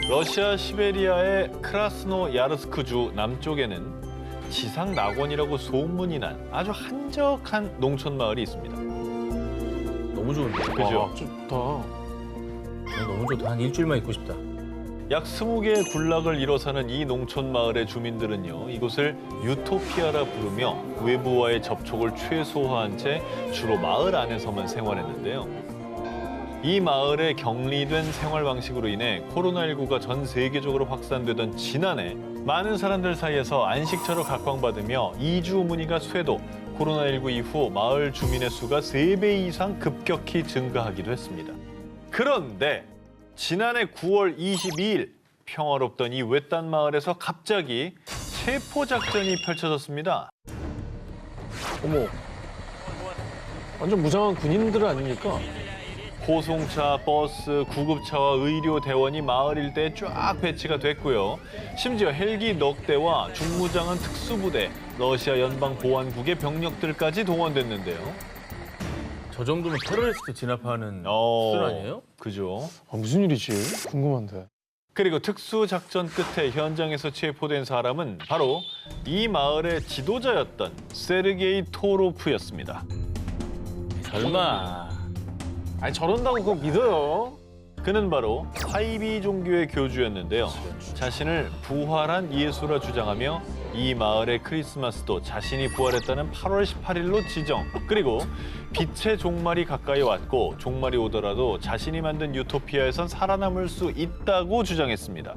러시아 시베리아의 크라스노야르스크주 남쪽에는 지상 낙원이라고 소문이 난 아주 한적한 농촌 마을이 있습니다. 너무 좋은데. 그죠? 와, 좋다. 너무 좋다. 한 일주일만 있고 싶다. 약 20개의 군락을 이뤄 사는 이 농촌 마을의 주민들은요, 이곳을 유토피아라 부르며 외부와의 접촉을 최소화한 채 주로 마을 안에서만 생활했는데요. 이 마을의 격리된 생활 방식으로 인해 코로나19가 전 세계적으로 확산되던 지난해 많은 사람들 사이에서 안식처를 각광받으며 이주 문의가 쇄도, 코로나19 이후 마을 주민의 수가 3배 이상 급격히 증가하기도 했습니다. 그런데 지난해 9월 22일 평화롭던 이 외딴 마을에서 갑자기 체포작전이 펼쳐졌습니다. 어머. 완전 무장한 군인들 아닙니까? 호송차, 버스, 구급차와 의료 대원이 마을 일대에 쫙 배치가 됐고요. 심지어 헬기 넉 대와 중무장한 특수부대, 러시아 연방보안국의 병력들까지 동원됐는데요. 저 정도면 테러리스트 진압하는 수준 아니에요? 그죠. 무슨 일이지? 궁금한데. 그리고 특수작전 끝에 현장에서 체포된 사람은 바로 이 마을의 지도자였던 세르게이 토로프였습니다. 설마. 아니, 저런다고 그거 믿어요? 그는 바로 사이비 종교의 교주였는데요. 자신을 부활한 예수라 주장하며 이 마을의 크리스마스도 자신이 부활했다는 8월 18일로 지정. 그리고 빛의 종말이 가까이 왔고 종말이 오더라도 자신이 만든 유토피아에선 살아남을 수 있다고 주장했습니다.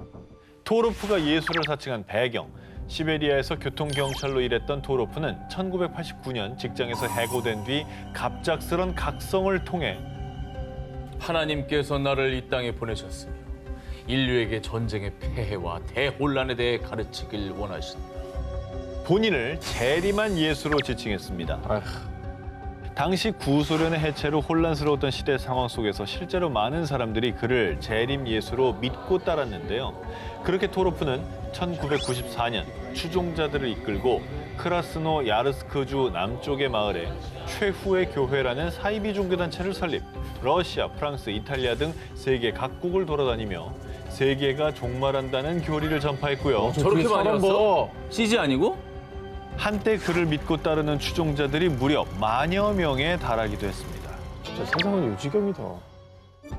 토로프가 예수를 사칭한 배경. 시베리아에서 교통경찰로 일했던 토로프는 1989년 직장에서 해고된 뒤 갑작스런 각성을 통해 하나님께서 나를 이 땅에 보내셨으며 인류에게 전쟁의 폐해와 대혼란에 대해 가르치길 원하신다. 본인을 재림한 예수로 지칭했습니다. 아휴. 당시 구소련의 해체로 혼란스러웠던 시대 상황 속에서 실제로 많은 사람들이 그를 재림 예수로 믿고 따랐는데요. 그렇게 토로프는 1994년 추종자들을 이끌고 크라스노 야르스크주 남쪽의 마을에 최후의 교회라는 사이비 종교단체를 설립. 러시아, 프랑스, 이탈리아 등 세계 각국을 돌아다니며 세계가 종말한다는 교리를 전파했고요. 저렇게 많이 사람 왔어? 봐. CG 아니고? 한때 그를 믿고 따르는 추종자들이 무려 만여 명에 달하기도 했습니다. 진짜 세상은 요지경이다.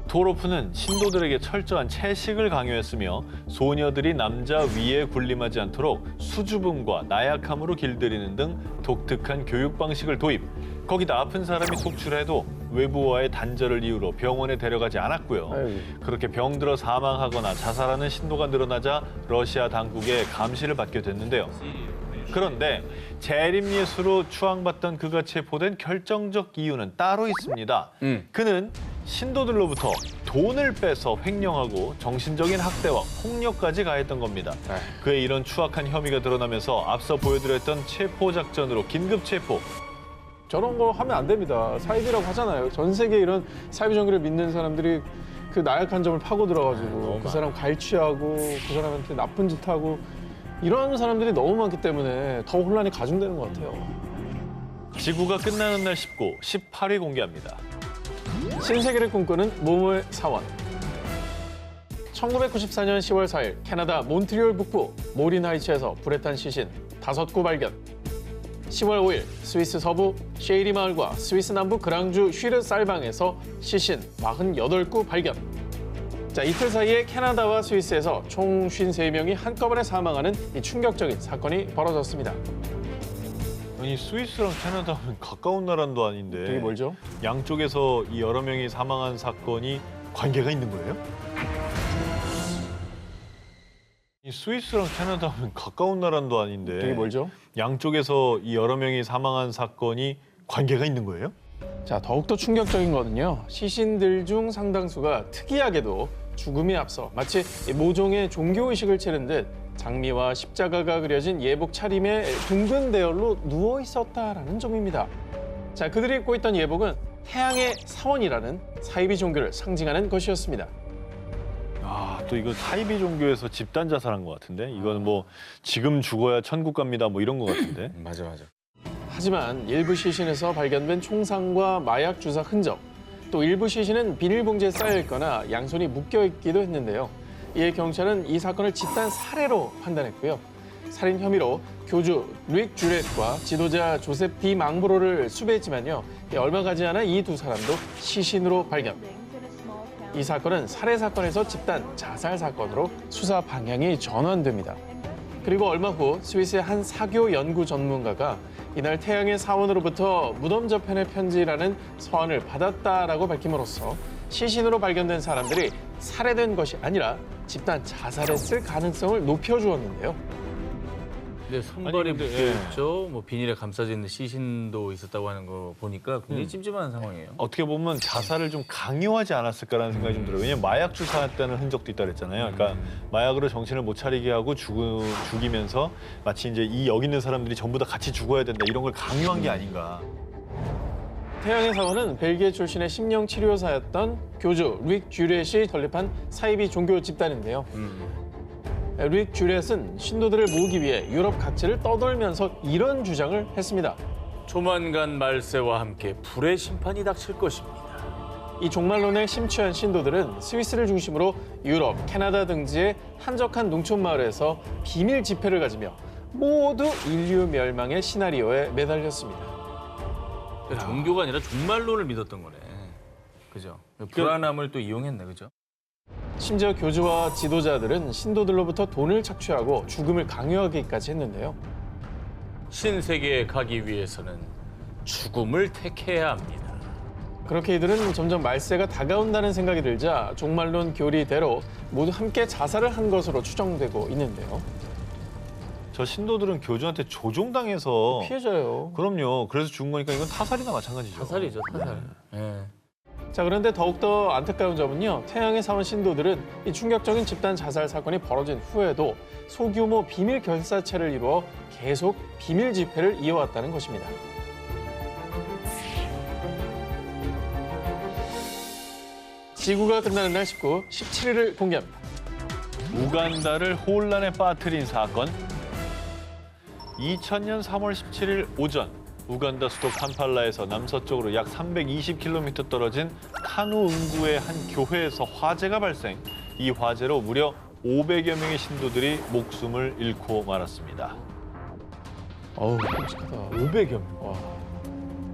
토로프는 신도들에게 철저한 채식을 강요했으며 소녀들이 남자 위에 군림하지 않도록 수줍음과 나약함으로 길들이는 등 독특한 교육 방식을 도입. 거기다 아픈 사람이 속출해도 외부와의 단절을 이유로 병원에 데려가지 않았고요. 아유. 그렇게 병들어 사망하거나 자살하는 신도가 늘어나자 러시아 당국의 감시를 받게 됐는데요. 그런데 재림 예수로 추앙받던 그가 체포된 결정적 이유는 따로 있습니다. 그는 신도들로부터 돈을 빼서 횡령하고 정신적인 학대와 폭력까지 가했던 겁니다. 그의 이런 추악한 혐의가 드러나면서 앞서 보여드렸던 체포 작전으로 긴급 체포. 저런 거 하면 안 됩니다. 사이비라고 하잖아요. 전 세계 이런 사이비 종교를 믿는 사람들이 그 나약한 점을 파고 들어가지고 그 사람 갈취하고 그 사람한테 나쁜 짓 하고 이런 사람들이 너무 많기 때문에 더 혼란이 가중되는 것 같아요. 지구가 끝나는 날 19, 18위 공개합니다. 신세계를 꿈꾸는 모모의 사원. 1994년 10월 4일 캐나다 몬트리올 북부 모린 하이츠에서 불에 탄 시신 5구 발견. 10월 5일 스위스 서부 쉐이리 마을과 스위스 남부 그랑주 슈르살방에서 시신 48구 발견. 자, 이틀 사이에 캐나다와 스위스에서 총 53명이 한꺼번에 사망하는 이 충격적인 사건이 벌어졌습니다. 아니 스위스랑 캐나다는 가까운 나라도 아닌데 되게 멀죠? 양쪽에서 이 여러 명이 사망한 사건이 관계가 있는 거예요? 이 스위스랑 캐나다는 가까운 나라도 아닌데 되게 멀죠? 양쪽에서 이 여러 명이 사망한 사건이 관계가 있는 거예요? 자, 더욱더 충격적인 거는요. 시신들 중 상당수가 특이하게도 죽음에 앞서 마치 모종의 종교의식을 치른 듯 장미와 십자가가 그려진 예복 차림의 둥근 대열로 누워 있었다라는 점입니다. 자, 그들이 입고 있던 예복은 태양의 사원이라는 사이비 종교를 상징하는 것이었습니다. 아, 또 이거 사이비 종교에서 집단 자살한 것 같은데? 이거는 뭐 지금 죽어야 천국 갑니다 뭐 이런 것 같은데? 맞아. 하지만 일부 시신에서 발견된 총상과 마약 주사 흔적, 또 일부 시신은 비닐봉지에 쌓여 있거나 양손이 묶여 있기도 했는데요. 이에 경찰은 이 사건을 집단 살해로 판단했고요. 살인 혐의로 교주 릭 주렛과 지도자 조셉 디 망브로를 수배했지만요. 얼마 가지 않아 이 두 사람도 시신으로 발견. 이 사건은 살해 사건에서 집단 자살 사건으로 수사 방향이 전환됩니다. 그리고 얼마 후 스위스의 한 사교 연구 전문가가 이날 태양의 사원으로부터 무덤 저편의 편지라는 서한을 받았다라고 밝힘으로써 시신으로 발견된 사람들이 살해된 것이 아니라 집단 자살했을 가능성을 높여주었는데요. 근데 손발이 아니, 근데, 묶여있죠. 뭐 비닐에 감싸져 있는 시신도 있었다고 하는 거 보니까 굉장히 찜찜한 상황이에요. 어떻게 보면 자살을 좀 강요하지 않았을까라는 생각이 좀 들어요. 왜냐면 마약 주사했다는 흔적도 있다 그랬잖아요. 그러니까 마약으로 정신을 못 차리게 하고 죽이면서 마치 이제 이 여기 있는 사람들이 전부 다 같이 죽어야 된다 이런 걸 강요한 게 아닌가. 태양의 사원은 벨기에 출신의 심령치료사였던 교주 릭 주렛이 설립한 사이비 종교 집단인데요. 릭 주렛은 신도들을 모으기 위해 유럽 각지를 떠돌면서 이런 주장을 했습니다. 조만간 말세와 함께 불의 심판이 닥칠 것입니다. 이 종말론에 심취한 신도들은 스위스를 중심으로 유럽, 캐나다 등지의 한적한 농촌 마을에서 비밀 집회를 가지며 모두 인류 멸망의 시나리오에 매달렸습니다. 종교가 아니라 종말론을 믿었던 거네. 그죠? 불안함을 또 이용했네, 그죠? 심지어 교주와 지도자들은 신도들로부터 돈을 착취하고 죽음을 강요하기까지 했는데요. 신세계에 가기 위해서는 죽음을 택해야 합니다. 그렇게 이들은 점점 말세가 다가온다는 생각이 들자 종말론 교리대로 모두 함께 자살을 한 것으로 추정되고 있는데요. 저 신도들은 교주한테 조종당해서 피해자예요. 그럼요. 그래서 죽은 거니까 이건 타살이나 마찬가지죠. 타살이죠, 타살. 예. 자, 그런데 더욱더 안타까운 점은요. 태양의 사원 신도들은 이 충격적인 집단 자살 사건이 벌어진 후에도 소규모 비밀 결사체를 이루어 계속 비밀 집회를 이어왔다는 것입니다. 지구가 끝나는 날 19, 17일을 공개합니다. 우간다를 혼란에 빠뜨린 사건. 2000년 3월 17일 오전 우간다 수도 캄팔라에서 남서쪽으로 약 320km 떨어진 카누 응구의 한 교회에서 화재가 발생. 이 화재로 무려 500여 명의 신도들이 목숨을 잃고 말았습니다. 어우, 끔찍하다. 500여 명. 와.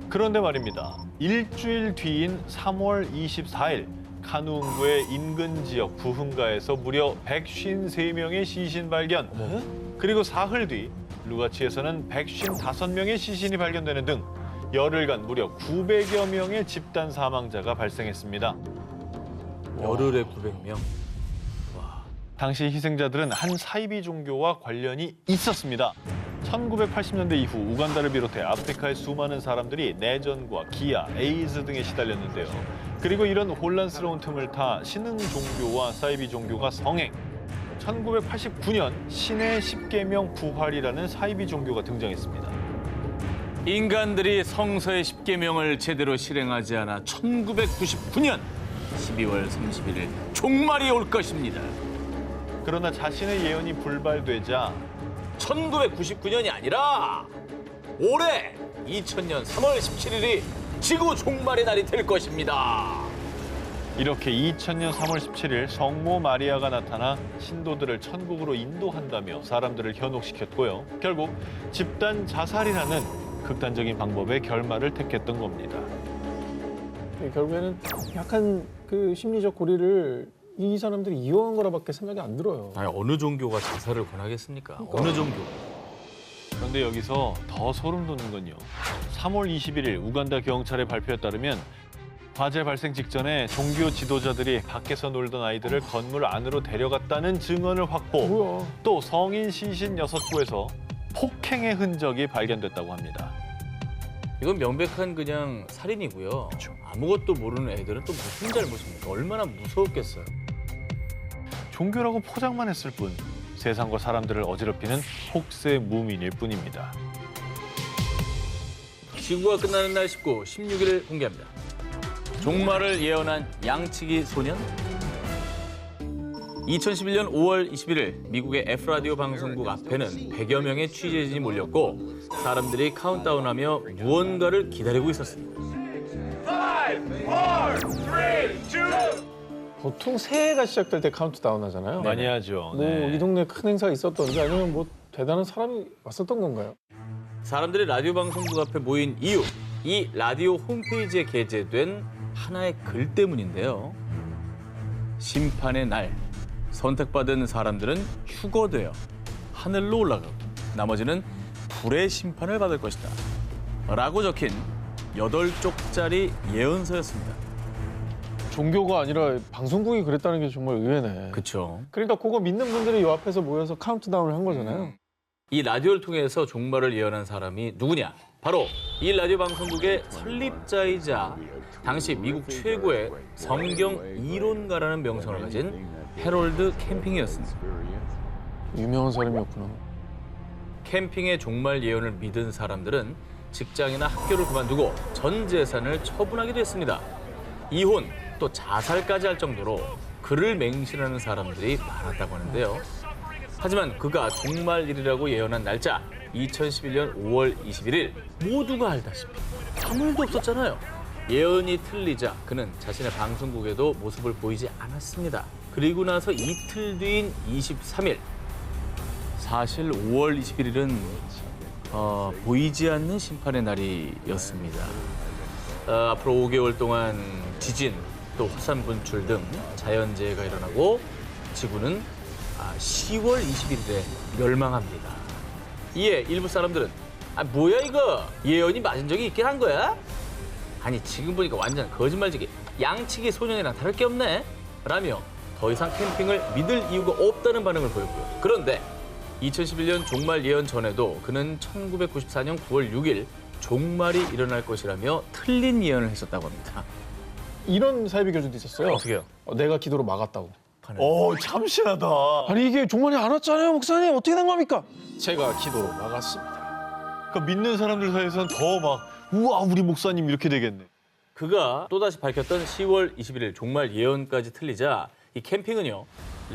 그런데 말입니다. 일주일 뒤인 3월 24일 카누 응구의 인근 지역 부흥가에서 무려 153명의 시신 발견. 그리고 사흘 뒤 루가치에서는 155명의 시신이 발견되는 등 열흘간 무려 900여 명의 집단 사망자가 발생했습니다. 열흘에 900명. 당시 희생자들은 한 사이비 종교와 관련이 있었습니다. 1980년대 이후 우간다를 비롯해 아프리카의 수많은 사람들이 내전과 기아, 에이즈 등에 시달렸는데요. 그리고 이런 혼란스러운 틈을 타 신흥 종교와 사이비 종교가 성행. 1989년 신의 십계명 부활이라는 사이비 종교가 등장했습니다. 인간들이 성서의 십계명을 제대로 실행하지 않아 1999년 12월 31일 종말이 올 것입니다. 그러나 자신의 예언이 불발되자 1999년이 아니라 올해 2000년 3월 17일이 지구 종말의 날이 될 것입니다. 이렇게 2000년 3월 17일 성모 마리아가 나타나 신도들을 천국으로 인도한다며 사람들을 현혹시켰고요. 결국 집단 자살이라는 극단적인 방법의 결말을 택했던 겁니다. 결국에는 약간 그 심리적 고리를 이 사람들이 이용한 거라밖에 생각이 안 들어요. 아니, 어느 종교가 자살을 권하겠습니까? 어느 종교? 그런데 여기서 더 소름 돋는 건요. 3월 21일 우간다 경찰의 발표에 따르면 화재 발생 직전에 종교 지도자들이 밖에서 놀던 아이들을 건물 안으로 데려갔다는 증언을 확보. 뭐야? 또 성인 시신 6구에서 폭행의 흔적이 발견됐다고 합니다. 이건 명백한 그냥 살인이고요. 아무것도 모르는 애들은 또 무슨 잘못입니까? 얼마나 무서웠겠어요. 종교라고 포장만 했을 뿐 세상과 사람들을 어지럽히는 혹세 무민일 뿐입니다. 지구가 끝나는 날 19, 16일을 공개합니다. 종말을 예언한 양치기 소년? 2011년 5월 21일 미국의 F라디오 방송국 앞에는 100여 명의 취재진이 몰렸고 사람들이 카운트다운하며 무언가를 기다리고 있었습니다. 5, 4, 3, 2. 보통 새해가 시작될 때 카운트다운 하잖아요. 많이 하죠. 뭐 이 동네에 큰 행사가 있었던지 아니면 뭐 대단한 사람이 왔었던 건가요? 사람들이 라디오 방송국 앞에 모인 이유, 이 라디오 홈페이지에 게재된 하나의 글 때문인데요. 심판의 날, 선택받은 사람들은 휴거되어 하늘로 올라가고 나머지는 불의 심판을 받을 것이다 라고 적힌 8쪽짜리 예언서였습니다. 종교가 아니라 방송국이 그랬다는 게 정말 의외네. 그렇죠. 그러니까 그거 믿는 분들이 요 앞에서 모여서 카운트다운을 한 거잖아요. 이 라디오를 통해서 종말을 예언한 사람이 누구냐? 바로 이 라디오 방송국의 설립자이자 당시 미국 최고의 성경 이론가라는 명성을 가진 해롤드 캠핑이었습니다. 유명한 사람이었구나. 캠핑의 종말 예언을 믿은 사람들은 직장이나 학교를 그만두고 전 재산을 처분하기도 했습니다. 이혼 또 자살까지 할 정도로 그를 맹신하는 사람들이 많았다고 하는데요. 하지만 그가 종말일이라고 예언한 날짜 2011년 5월 21일 모두가 알다시피 아무 일도 없었잖아요. 예언이 틀리자 그는 자신의 방송국에도 모습을 보이지 않았습니다. 그리고 나서 이틀 뒤인 23일 사실 5월 21일은 보이지 않는 심판의 날이었습니다. 앞으로 5개월 동안 지진 또 화산 분출 등 자연재해가 일어나고 지구는 10월 21일에 멸망합니다. 이에 일부 사람들은 뭐야 이거 예언이 맞은 적이 있긴 한 거야? 아니 지금 보니까 완전 거짓말지기 양치기 소년이랑 다를 게 없네 라며 더 이상 캠핑을 믿을 이유가 없다는 반응을 보였고요. 그런데 2011년 종말 예언 전에도 그는 1994년 9월 6일 종말이 일어날 것이라며 틀린 예언을 했었다고 합니다. 이런 사이비 교주도 있었어요. 어떻게요? 내가 기도로 막았다고. 오, 참신하다. 아니 이게 종말이 안 왔잖아요, 목사님. 어떻게 된 겁니까? 제가 기도로 막았습니다. 그러니까 믿는 사람들 사이에서는 더 막 우와, 우리 목사님 이렇게 되겠네. 그가 또다시 밝혔던 10월 21일 종말 예언까지 틀리자 이 캠핑은요.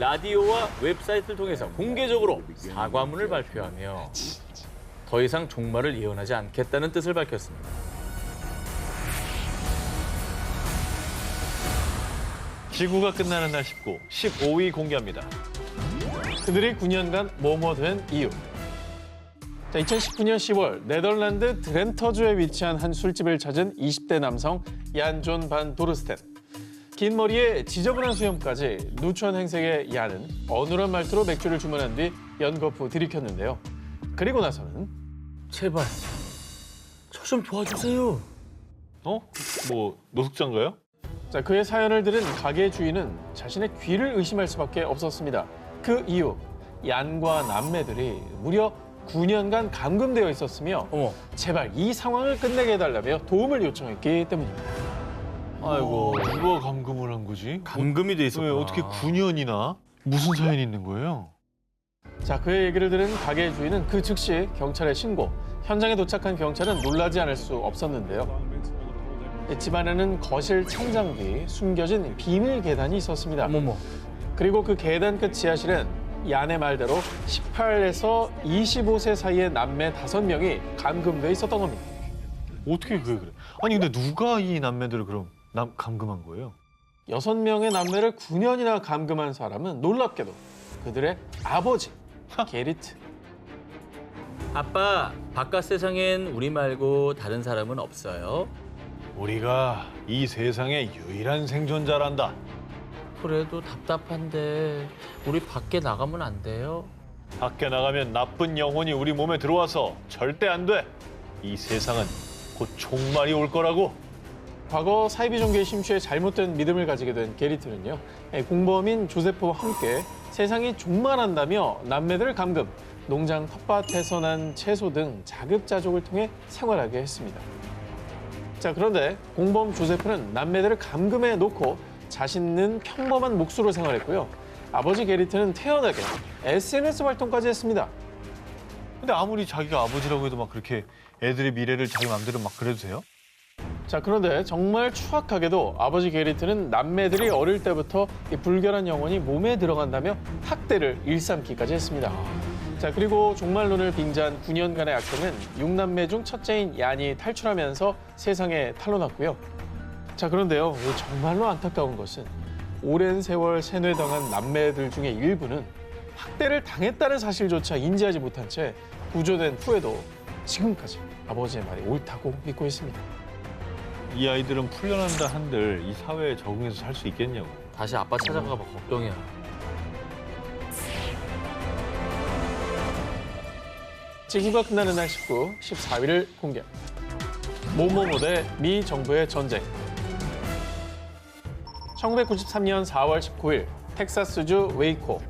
라디오와 웹사이트를 통해서 공개적으로 사과문을 발표하며 더 이상 종말을 예언하지 않겠다는 뜻을 밝혔습니다. 지구가 끝나는 날 15위 공개합니다. 그들이 9년간 뭐뭐 된 이유. 자, 2019년 10월 네덜란드 드렌터주에 위치한 한 술집을 찾은 20대 남성 얀존 반 도르스텐. 긴 머리에 지저분한 수염까지 누추한 행색의 얀은 어눌한 말투로 맥주를 주문한 뒤 연거푸 들이켰는데요. 그리고 나서는 제발 저 좀 도와주세요. 뭐 노숙자인가요? 자, 그의 사연을 들은 가게 주인은 자신의 귀를 의심할 수밖에 없었습니다. 그 이유, 얀과 남매들이 무려 9년간 감금되어 있었으며 어머. 제발 이 상황을 끝내게 해달라며 도움을 요청했기 때문입니다. 아이고, 누가 감금을 한 거지? 감금이 돼 왜 있었구나. 어떻게 9년이나? 무슨 사연이 있는 거예요? 자, 그의 얘기를 들은 가게 주인은 그 즉시 경찰에 신고. 현장에 도착한 경찰은 놀라지 않을 수 없었는데요. 집 안에는 거실 천장 뒤 숨겨진 비밀 계단이 있었습니다. 어머머. 그리고 그 계단 끝 지하실엔 얀의 말대로 18에서 25세 사이의 남매 5명이 감금돼 있었던 겁니다. 어떻게 그래? 아니 근데 누가 이 남매들을 그럼 감금한 거예요? 6명의 남매를 9년이나 감금한 사람은 놀랍게도 그들의 아버지, 게리트. 아빠, 바깥 세상엔 우리 말고 다른 사람은 없어요? 우리가 이 세상의 유일한 생존자란다. 그래도 답답한데 우리 밖에 나가면 안 돼요? 밖에 나가면 나쁜 영혼이 우리 몸에 들어와서 절대 안 돼. 이 세상은 곧 종말이 올 거라고. 과거 사이비 종교에 심취해 잘못된 믿음을 가지게 된 게리트는요. 공범인 조세프와 함께 세상이 종말한다며 남매들을 감금, 농장 텃밭에서 난 채소 등 자급자족을 통해 생활하게 했습니다. 자, 그런데 공범 조세프는 남매들을 감금해 놓고 자신은 평범한 몫으로 생활했고요. 아버지 게리트는 태연하게 SNS 활동까지 했습니다. 근데 아무리 자기가 아버지라고 해도 막 그렇게 애들의 미래를 자기 마음대로 막 그래도 돼요? 자, 그런데 정말 추악하게도 아버지 게리트는 남매들이 어릴 때부터 이 불결한 영혼이 몸에 들어간다며 학대를 일삼기까지 했습니다. 자, 그리고 종말론을 빙자한 9년간의 악행은 6남매 중 첫째인 얀이 탈출하면서 세상에 탄로났고요. 자, 그런데요, 정말로 안타까운 것은 오랜 세월 세뇌당한 남매들 중에 일부는 학대를 당했다는 사실조차 인지하지 못한 채 구조된 후에도 지금까지 아버지의 말이 옳다고 믿고 있습니다. 이 아이들은 풀려난다 한들 이 사회에 적응해서 살 수 있겠냐고. 다시 아빠 찾아가 봐 걱정이야. 지구가 끝나는 날 19, 14일을 공개. 모모모 대 미 정부의 전쟁. 1993년 4월 19일 텍사스주 웨이코.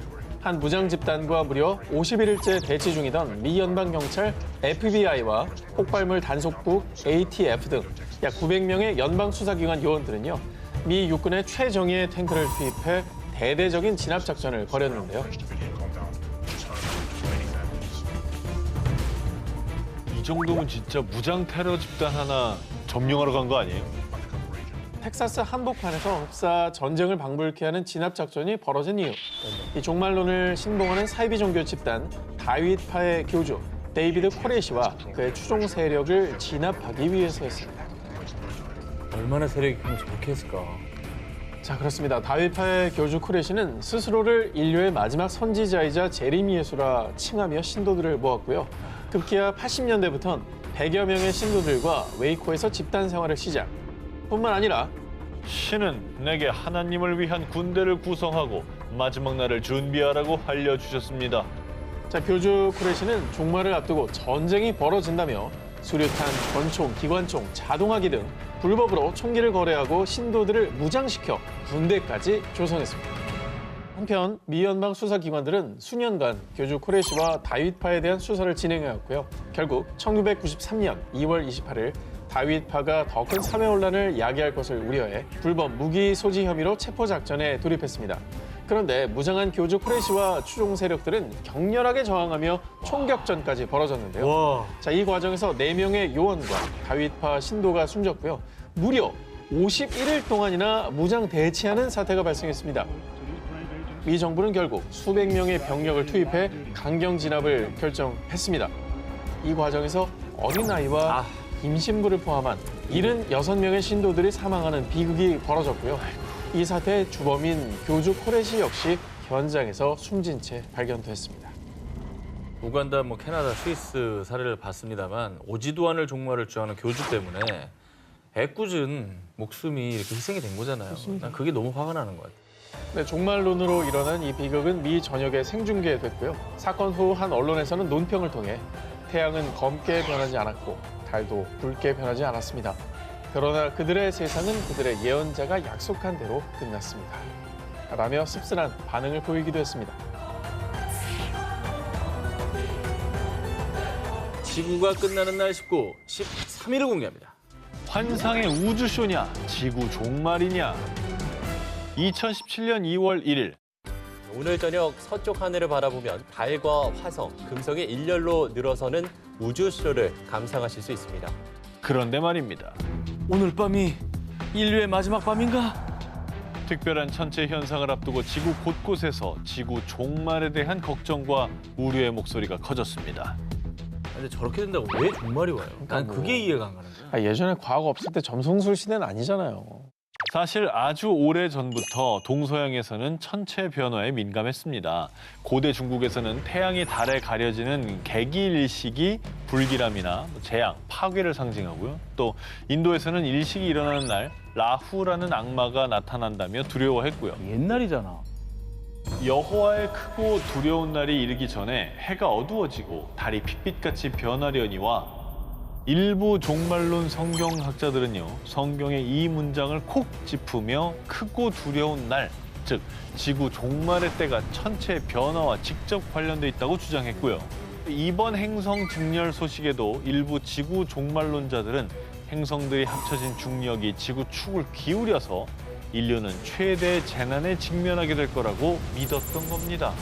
한 무장 집단과 무려 51일째 대치 중이던 미 연방경찰 FBI와 폭발물 단속국 ATF 등 약 900명의 연방 수사기관 요원들은요, 미 육군의 최정예의 탱크를 투입해 대대적인 진압 작전을 벌였는데요. 이 정도면 진짜 무장 테러 집단 하나 점령하러 간 거 아니에요? 텍사스 한복판에서 흡사 전쟁을 방불케 하는 진압 작전이 벌어진 이유. 이 종말론을 신봉하는 사이비 종교 집단 다윗파의 교주 데이비드 코레시와 그의 추종 세력을 진압하기 위해서였습니다. 얼마나 세력이 크면 저렇게 했을까. 자, 그렇습니다. 다윗파의 교주 코레시는 스스로를 인류의 마지막 선지자이자 재림 예수라 칭하며 신도들을 모았고요. 급기야 80년대부터는 100여 명의 신도들과 웨이코에서 집단 생활을 시작. 뿐만 아니라 신은 내게 하나님을 위한 군대를 구성하고 마지막 날을 준비하라고 알려주셨습니다. 자, 교주 코레시는 종말을 앞두고 전쟁이 벌어진다며 수류탄, 권총, 기관총, 자동화기 등 불법으로 총기를 거래하고 신도들을 무장시켜 군대까지 조성했습니다. 한편 미 연방 수사기관들은 수년간 교주 코레시와 다윗파에 대한 수사를 진행해왔고요. 결국 1993년 2월 28일 다윗파가 더 큰 사회혼란을 야기할 것을 우려해 불법 무기 소지 혐의로 체포작전에 돌입했습니다. 그런데 무장한 교주 코레시와 추종 세력들은 격렬하게 저항하며 총격전까지 벌어졌는데요. 와. 자, 이 과정에서 4명의 요원과 다윗파 신도가 숨졌고요. 무려 51일 동안이나 무장 대치하는 사태가 발생했습니다. 미 정부는 결국 수백 명의 병력을 투입해 강경 진압을 결정했습니다. 이 과정에서 어린아이와 임신부를 포함한 76명의 신도들이 사망하는 비극이 벌어졌고요. 이 사태의 주범인 교주 코레시 역시 현장에서 숨진 채 발견됐습니다. 우간다, 캐나다, 스위스 사례를 봤습니다만 오지도 않을 종말을 주장하는 교주 때문에 애꿎은 목숨이 이렇게 희생이 된 거잖아요. 난 그게 너무 화가 나는 것 같아요. 네, 종말론으로 일어난 이 비극은 미 전역에 생중계됐고요. 사건 후 한 언론에서는 논평을 통해 태양은 검게 변하지 않았고 달도 붉게 변하지 않았습니다. 그러나 그들의 세상은 그들의 예언자가 약속한 대로 끝났습니다. 라며 씁쓸한 반응을 보이기도 했습니다. 지구가 끝나는 날 19, 13일을 공개합니다. 환상의 우주쇼냐, 지구 종말이냐. 2017년 2월 1일 오늘 저녁 서쪽 하늘을 바라보면 달과 화성, 금성이 일렬로 늘어서는 우주쇼를 감상하실 수 있습니다. 그런데 말입니다. 오늘 밤이 인류의 마지막 밤인가? 특별한 천체 현상을 앞두고 지구 곳곳에서 지구 종말에 대한 걱정과 우려의 목소리가 커졌습니다. 근데 저렇게 된다고 왜 종말이 와요? 난 그게 이해가 안 가는 거야. 예전에 과거 없을 때 점성술 시대는 아니잖아요. 사실 아주 오래 전부터 동서양에서는 천체 변화에 민감했습니다. 고대 중국에서는 태양이 달에 가려지는 개기일식이 불길함이나 재앙, 파괴를 상징하고요. 또 인도에서는 일식이 일어나는 날 라후라는 악마가 나타난다며 두려워했고요. 옛날이잖아. 여호와의 크고 두려운 날이 이르기 전에 해가 어두워지고 달이 핏빛같이 변하려니와 일부 종말론 성경학자들은요, 성경의 이 문장을 콕 짚으며 크고 두려운 날, 즉 지구 종말의 때가 천체의 변화와 직접 관련돼 있다고 주장했고요. 이번 행성 직렬 소식에도 일부 지구 종말론자들은 행성들이 합쳐진 중력이 지구 축을 기울여서 인류는 최대 재난에 직면하게 될 거라고 믿었던 겁니다.